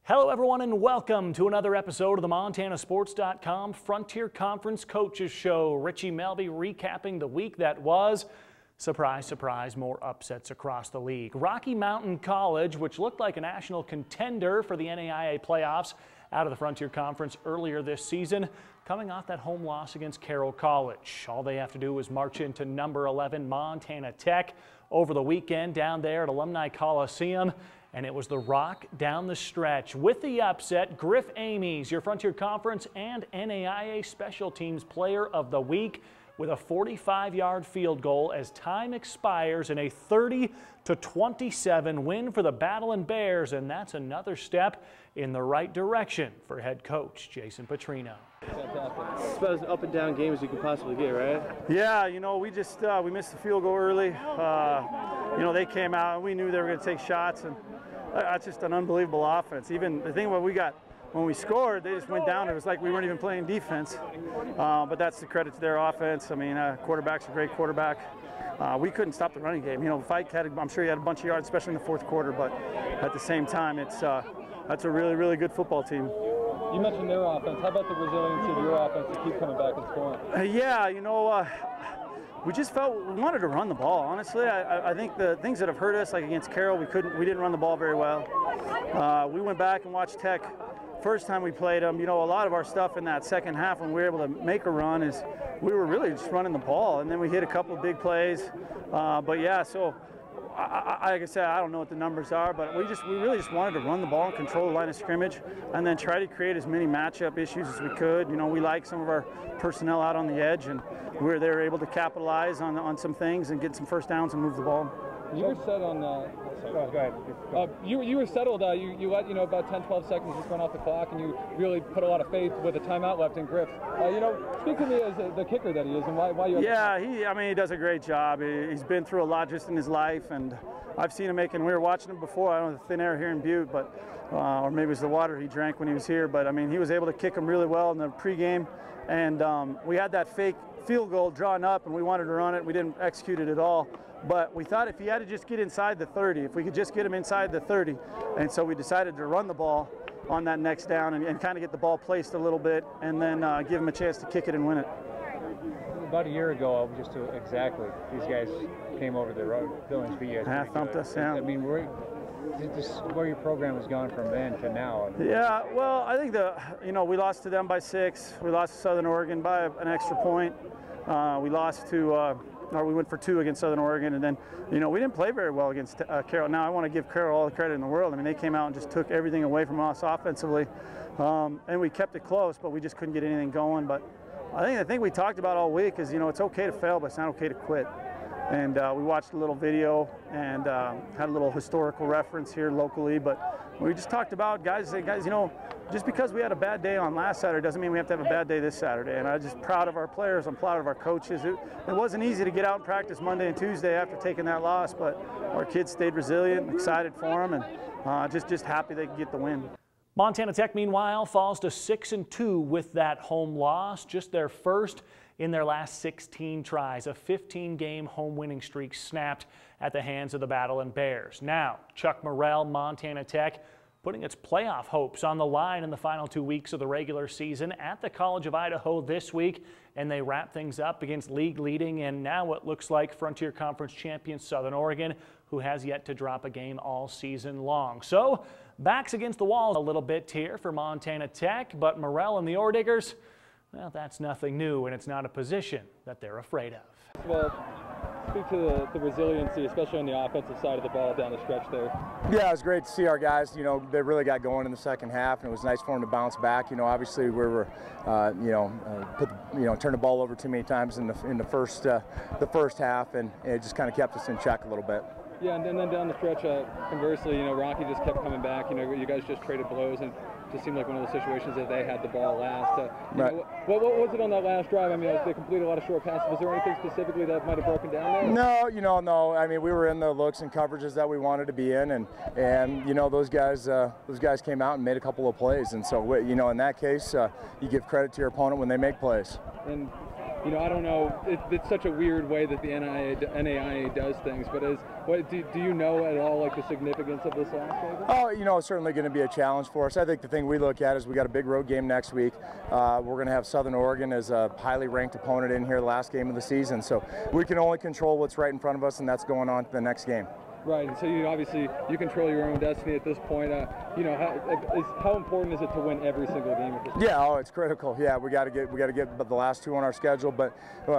Hello everyone and welcome to another episode of the MontanaSports.com Frontier Conference Coaches Show. Richie Melby recapping the week that was. Surprise, surprise, more upsets across the league. Rocky Mountain College, which looked like a national contender for the NAIA playoffs out of the Frontier Conference earlier this season, coming off that home loss against Carroll College. All they have to do is march into number 11 Montana Tech over the weekend down there at Alumni Coliseum. And it was the Rock down the stretch with the upset. Griff Amies, your Frontier Conference and NAIA Special Teams Player of the Week, with a 45-yard field goal as time expires in a 30-27 win for the Battling Bears. And that's another step in the right direction for head coach Jason Petrino. It's about as up and down game as you could possibly get, right? Yeah, you know, we missed the field goal early. You know, they came out and we knew they were going to take shots, and that's just an unbelievable offense. Even the thing when we scored, they just went down. It was like we weren't even playing defense. But that's the credit to their offense. I mean, quarterback's a great quarterback. We couldn't stop the running game. You know, Fike I'm sure he had a bunch of yards, especially in the fourth quarter. But at the same time, that's a really, really good football team. You mentioned their offense. How about the resiliency of your offense to keep coming back and scoring? Yeah, you know, we just felt we wanted to run the ball. Honestly, I think the things that have hurt us, like against Carroll, we didn't run the ball very well. We went back and watched Tech. First time we played them, you know, a lot of our stuff in that second half when we were able to make a run is we were really just running the ball, and then we hit a couple of big plays. But yeah, so like I said, I don't know what the numbers are, but we really just wanted to run the ball and control the line of scrimmage, and then try to create as many matchup issues as we could. You know, we like some of our personnel out on the edge, and they were able to capitalize on some things and get some first downs and move the ball. You were set on. Go ahead. You were settled. You let about 10-12 seconds just run off the clock, and you really put a lot of faith with a timeout left in Griff. You know, speak to me as the kicker that he is, and why you. Yeah, he does a great job. He's been through a lot just in his life, and I've seen him making. We were watching him before. I don't know the thin air here in Butte, but or maybe it was the water he drank when he was here. But I mean, he was able to kick him really well in the pregame, and we had that fake field goal drawn up, and we wanted to run it. We didn't execute it at all. But we thought if he had to just get inside the 30, if we could just get him inside the 30. And so we decided to run the ball on that next down and kind of get the ball placed a little bit, and then give him a chance to kick it and win it. About a year ago, just exactly, these guys came over the road. Billings beat you guys. Thumped us, yeah. I mean, where your program has gone from then to now. Yeah, well, I think we lost to them by 6. We lost to Southern Oregon by an extra point. We lost to. We went for 2 against Southern Oregon, and then, we didn't play very well against Carroll. Now, I want to give Carroll all the credit in the world. I mean, they came out and just took everything away from us offensively, and we kept it cose, but we just couldn't get anything going. But I think the thing we talked about all week is, it's okay to fail, but it's not okay to quit. And we watched a little video and had a little historical reference here locally, but we just talked about guys, just because we had a bad day on last Saturday doesn't mean we have to have a bad day this Saturday. And I'm just proud of our players. I'm proud of our coaches. It wasn't easy to get out and practice Monday and Tuesday after taking that loss, but our kids stayed resilient, excited for them, and just happy they could get the win. Montana Tech, meanwhile, falls to 6-2 with that home loss, just their first in their last 16 tries. A 15-game home winning streak snapped at the hands of the Battling Bears. Now, Chuck Morrell, Montana Tech, putting its playoff hopes on the line in the final 2 weeks of the regular season at the College of Idaho this week, and they wrap things up against league-leading and now what looks like Frontier Conference champion Southern Oregon, who has yet to drop a game all season long. So, backs against the wall a little bit here for Montana Tech, but Morrell and the Orediggers, well, that's nothing new, and it's not a position that they're afraid of. Well, speak to the resiliency, especially on the offensive side of the ball down the stretch there. Yeah, it was great to see our guys. They really got going in the second half, and it was nice for them to bounce back. Obviously we were, turned the ball over too many times in the first half, and it just kind of kept us in check a little bit. Yeah, and then down the stretch, conversely, Rocky just kept coming back. You guys just traded blows, and it just seemed like one of those situations that they had the ball last. Right. What was it on that last drive? I mean, they completed a lot of short passes. Was there anything specifically that might have broken down there? No. I mean, we were in the looks and coverages that we wanted to be in, and those guys came out and made a couple of plays, and so in that case, you give credit to your opponent when they make plays. And you know, I don't know, it's such a weird way that the NAIA does things, but do you know at all like the significance of this last game? Oh, you know, it's certainly going to be a challenge for us. I think the thing we look at is we got a big road game next week. We're going to have Southern Oregon as a highly ranked opponent in here the last game of the season, so we can only control what's right in front of us, and that's going on to the next game. Right, and so you control your own destiny at this point. You know, how important is it to win every single game at this point? Yeah, it's critical. Yeah, we got to get the last two on our schedule, but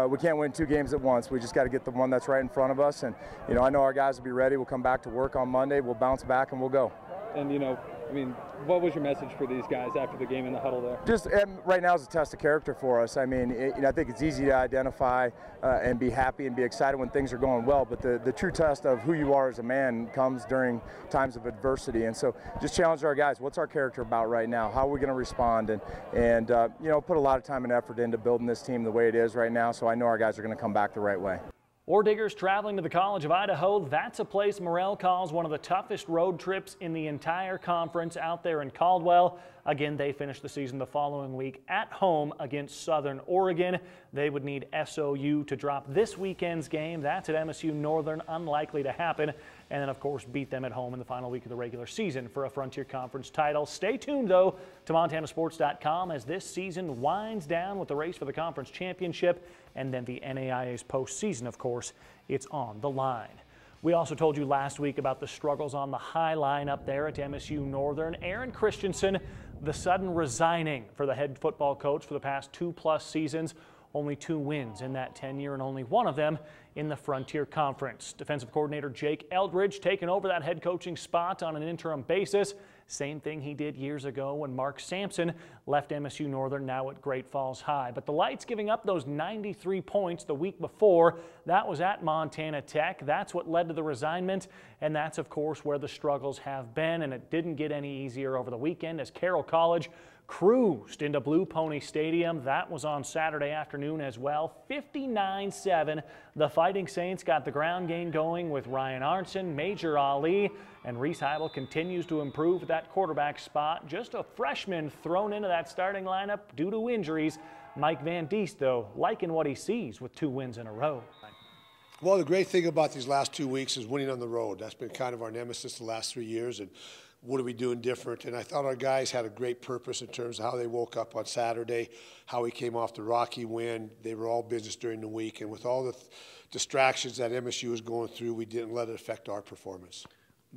we can't win two games at once. We just got to get the one that's right in front of us, and you know, I know our guys will be ready. We'll come back to work on Monday. We'll bounce back and we'll go. And you know, I mean, what was your message for these guys after the game in the huddle there? Just right now is a test of character for us. I mean, I think it's easy to identify and be happy and be excited when things are going well, but the true test of who you are as a man comes during times of adversity. And so just challenge our guys. What's our character about right now? How are we going to respond? And you know, put a lot of time and effort into building this team the way it is right now, so I know our guys are going to come back the right way. Ore diggers traveling to the College of Idaho. That's a place Morrell calls one of the toughest road trips in the entire conference out there in Caldwell. Again, they finished the season the following week at home against Southern Oregon. They would need SOU to drop this weekend's game. That's at MSU Northern, unlikely to happen. And then, of course, beat them at home in the final week of the regular season for a Frontier Conference title. Stay tuned, though, to MontanaSports.com as this season winds down with the race for the conference championship and then the NAIA's postseason, of course. It's on the line. We also told you last week about the struggles on the high line up there at MSU Northern. Aaron Christensen, the sudden resigning for the head football coach for the past 2+ seasons. Only 2 wins in that tenure and only one of them in the Frontier Conference. Defensive coordinator Jake Eldridge taking over that head coaching spot on an interim basis. Same thing he did years ago when Mark Sampson left MSU Northern, now at Great Falls High. But the Lights giving up those 93 points the week before, that was at Montana Tech. That's what led to the resignment, and that's, of course, where the struggles have been, and it didn't get any easier over the weekend as Carroll College cruised into Blue Pony Stadium. That was on Saturday afternoon as well. 59-7. The Fighting Saints got the ground game going with Ryan Arnson, Major Ali, and Reese Heibel continues to improve at that quarterback spot. Just a freshman thrown into that starting lineup due to injuries. Mike Van Diest, though, liking what he sees with 2 wins in a row. Well, the great thing about these last 2 weeks is winning on the road. That's been kind of our nemesis the last 3 years. And what are we doing different? And I thought our guys had a great purpose in terms of how they woke up on Saturday, how we came off the Rocky win. They were all business during the week. And with all the distractions that MSU was going through, we didn't let it affect our performance.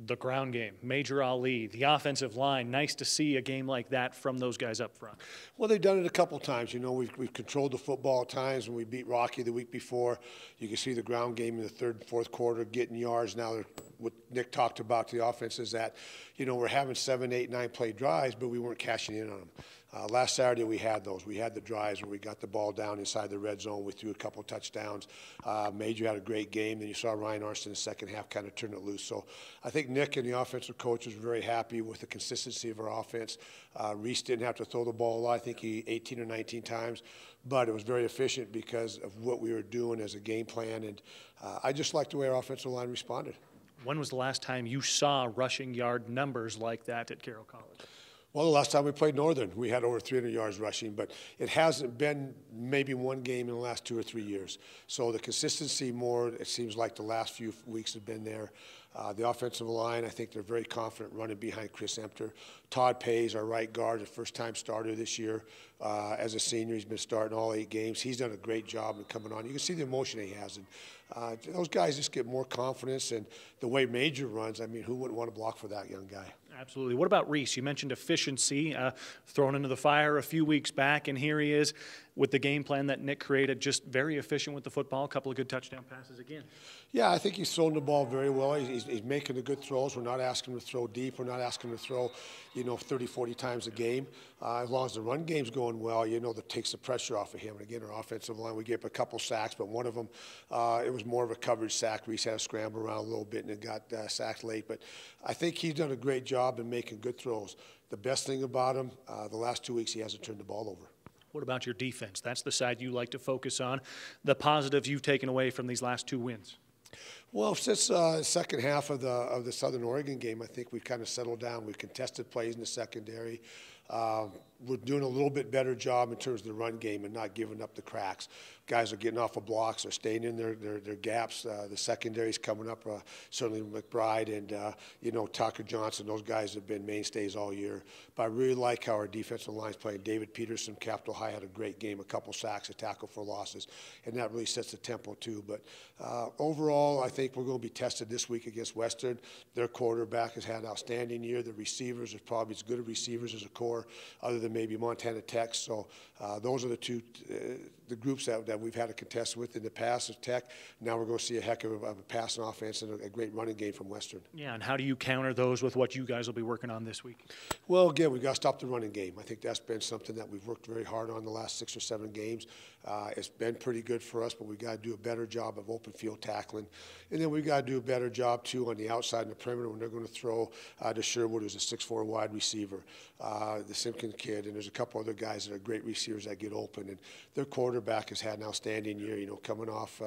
The ground game, Major Ali, the offensive line. Nice to see a game like that from those guys up front. Well, they've done it a couple times. You know, we've controlled the football at times. When we beat Rocky the week before, you can see the ground game in the 3rd and 4th quarter getting yards. Now, what Nick talked about the offense is that, you know, we're having 7, 8, 9 play drives, but we weren't cashing in on them. Last Saturday we had those. We had the drives where we got the ball down inside the red zone. We threw a couple touchdowns. Major had a great game. Then you saw Ryan Arnson in the second half kind of turn it loose. So I think Nick and the offensive coaches were very happy with the consistency of our offense. Reese didn't have to throw the ball a lot. I think he 18 or 19 times. But it was very efficient because of what we were doing as a game plan. And I just liked the way our offensive line responded. When was the last time you saw rushing yard numbers like that at Carroll College? Well, the last time we played Northern, we had over 300 yards rushing, but it hasn't been maybe one game in the last 2 or 3 years. So the consistency more, it seems like the last few weeks have been there. The offensive line, I think they're very confident running behind Chris Empter. Todd Pays, our right guard, a first-time starter this year. As a senior, he's been starting all 8 games. He's done a great job in coming on. You can see the emotion he has. And those guys just get more confidence. And the way Major runs, I mean, who wouldn't want to block for that young guy? Absolutely. What about Reese? You mentioned efficiency, thrown into the fire a few weeks back, and here he is with the game plan that Nick created, just very efficient with the football, a couple of good touchdown passes again. Yeah, I think he's thrown the ball very well. He's making the good throws. We're not asking him to throw deep. We're not asking him to throw, 30, 40 times a game. As long as the run game's going well, that takes the pressure off of him. And again, our offensive line, we gave up a couple sacks, but one of them, it was more of a coverage sack. Reese had to scramble around a little bit and it got sacked late. But I think he's done a great job in making good throws. The best thing about him, the last 2 weeks, he hasn't turned the ball over. What about your defense? That's the side you like to focus on. The positives you've taken away from these last 2 wins. Well, since the second half of the Southern Oregon game, I think we've kind of settled down. We've contested plays in the secondary. We're doing a little bit better job in terms of the run game and not giving up the cracks. Guys are getting off of blocks, they're staying in their gaps. The secondary's coming up, certainly McBride and, Tucker Johnson. Those guys have been mainstays all year. But I really like how our defensive line's playing. David Peterson, Capital High, had a great game, a couple sacks, a tackle for losses, and that really sets the tempo too. But overall, I think we're going to be tested this week against Western. Their quarterback has had an outstanding year. The receivers are probably as good as receivers as a core, other than maybe Montana Tech. So those are the two the groups that we've had to contest with in the past of Tech. Now we're going to see a heck of a passing offense and a great running game from Western. Yeah, and how do you counter those with what you guys will be working on this week? Well, again, we've got to stop the running game. I think that's been something that we've worked very hard on the last 6 or 7 games. It's been pretty good for us, but we've got to do a better job of open field tackling. And then we've got to do a better job, too, on the outside and the perimeter when they're going to throw to Sherwood, who's a 6'4" wide receiver, the Simpkins kid, and there's a couple other guys that are great receivers that get open. And their quarterback has had an outstanding year, coming off.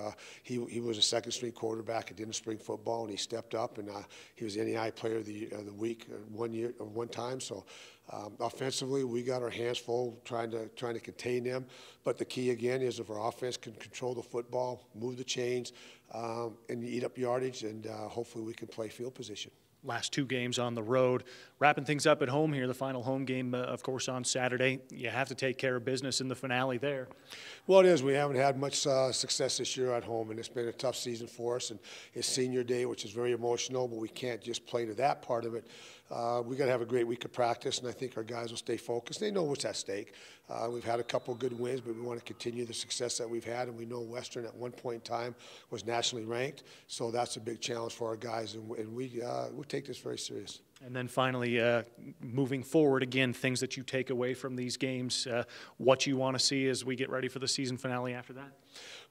He was a second-string quarterback at the end of spring football, and he stepped up, and he was NEI Player of the Week one time. So offensively, we got our hands full trying to contain them. But the key again is if our offense can control the football, move the chains, and eat up yardage, and hopefully we can play field position. Last 2 games on the road. Wrapping things up at home here, the final home game, of course, on Saturday. You have to take care of business in the finale there. Well, it is. We haven't had much success this year at home, and it's been a tough season for us. And it's senior day, which is very emotional, but we can't just play to that part of it. We got to have a great week of practice, and I think our guys will stay focused. They know what's at stake. We've had a couple good wins, but we want to continue the success that we've had, and we know Western at one point in time was nationally ranked, so that's a big challenge for our guys, and we take this very serious. And then finally, moving forward, again, things that you take away from these games, what you want to see as we get ready for the season finale after that?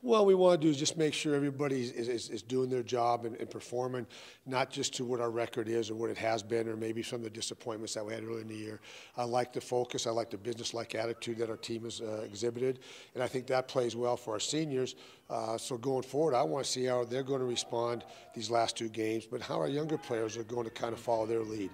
Well, we want to do is just make sure everybody is doing their job and performing, not just to what our record is or what it has been or maybe some of the disappointments that we had earlier in the year. I like the focus. I like the business-like attitude that our team has exhibited, and I think that plays well for our seniors. So going forward, I want to see how they're going to respond these last 2 games, but how our younger players are going to kind of follow their lead.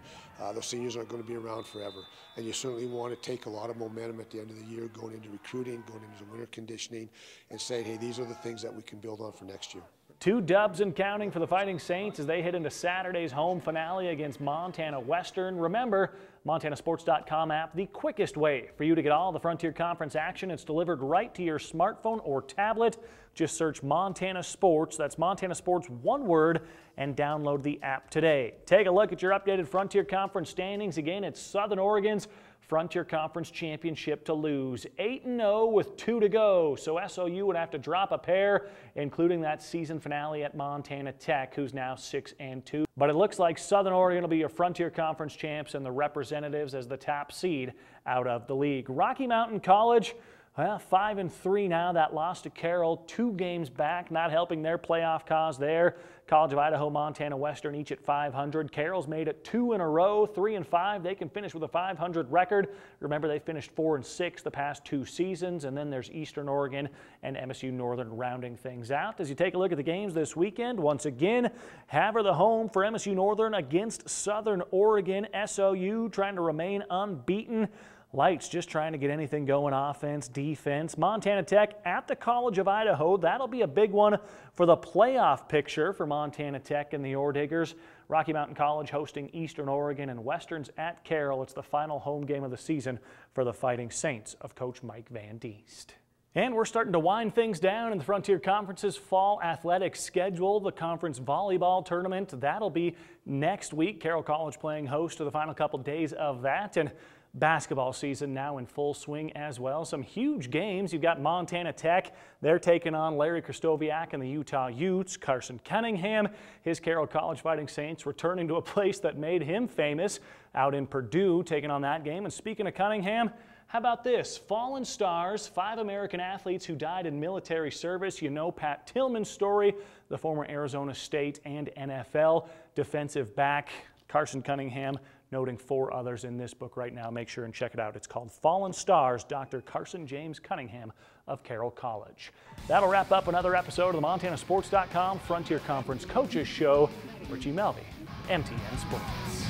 Those seniors aren't going to be around forever, and you certainly want to take a lot of momentum at the end of the year going into recruiting, going into winter conditioning, and saying, hey, these are the things that we can build on for next year. 2 dubs and counting for the Fighting Saints as they head into Saturday's home finale against Montana Western. Remember, MontanaSports.com app, the quickest way for you to get all the Frontier Conference action. It's delivered right to your smartphone or tablet. Just search Montana Sports, that's Montana Sports, one word, and download the app today. Take a look at your updated Frontier Conference standings. Again, it's Southern Oregon's Frontier Conference Championship to lose. 8-0 with 2 to go, so SOU would have to drop a pair, including that season finale at Montana Tech, who's now 6-2. But it looks like Southern Oregon will be your Frontier Conference champs and the representatives as the top seed out of the league. Rocky Mountain College, well, 5-3 now. That loss to Carroll, 2 games back, not helping their playoff cause there. College of Idaho, Montana Western, each at 500. Carroll's made it 2 in a row, 3-5. They can finish with a 500 record. Remember, they finished 4-6 the past 2 seasons. And then there's Eastern Oregon and MSU Northern rounding things out. As you take a look at the games this weekend, once again, Havre the home for MSU Northern against Southern Oregon. SOU trying to remain unbeaten. Lights just trying to get anything going, offense, defense. Montana Tech at the College of Idaho. That'll be a big one for the playoff picture for Montana Tech and the Ore Diggers. Rocky Mountain College hosting Eastern Oregon, and Western's at Carroll. It's the final home game of the season for the Fighting Saints of Coach Mike Van Diest. And we're starting to wind things down in the Frontier Conference's fall athletics schedule. The conference volleyball tournament, that'll be next week. Carroll College playing host to the final couple days of that. And basketball season now in full swing as well. Some huge games. You've got Montana Tech. They're taking on Larry Krastowiak and the Utah Utes. Carson Cunningham, his Carroll College Fighting Saints, returning to a place that made him famous out in Purdue, taking on that game. And speaking of Cunningham, how about this? Fallen stars, 5 American athletes who died in military service. You know Pat Tillman's story, the former Arizona State and NFL defensive back. Carson Cunningham noting 4 others in this book right now. Make sure and check it out. It's called Fallen Stars, Dr. Carson James Cunningham of Carroll College. That'll wrap up another episode of the MontanaSports.com Frontier Conference Coaches Show. Richie Melby, MTN Sports.